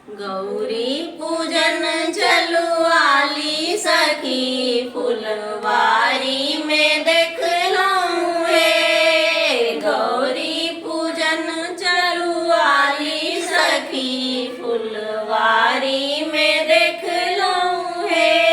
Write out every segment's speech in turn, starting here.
गौरी पूजन चलू आली सखी, फुलवारी में देख लऊं हे। गौरी पूजन चलू आली सखी, फुलवारी में देख लऊं हे।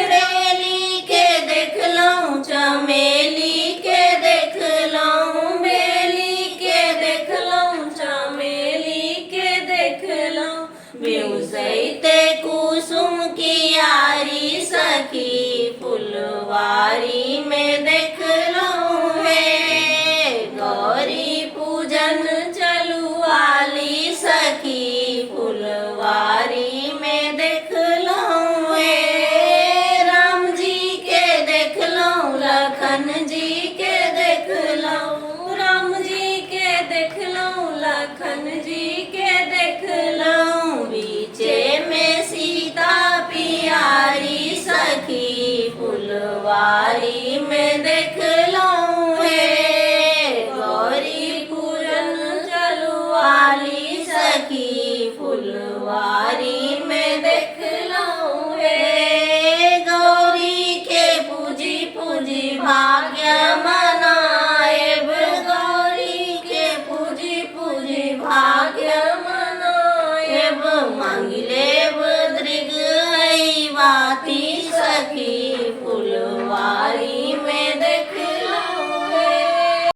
बेली के देख लऊं, चमेली के देख लऊं, बेली के देख लऊं, चमेली के देख लऊं। बेउसैते कुसुम की यारी सखी, फुलवारी में देख लऊं हे। गौरी पूजन चलू आली सखी, फुलवारी में देख लऊं हे। राम जी के देख लऊं, लखन जी के देख लऊं, राम जी के देख लऊं, लखन जी के देख लऊं। बीचे में सीता पियारी सखी, फुलवारी में देख लऊं हे। गौरी पूजन चलू आली सखी, फुलवारी में देख लऊं हे। गौरी के पूजी पूजी भाग्य मनाएब, गौरी के पूजी पूजी भाग्य मनाएब। मांगी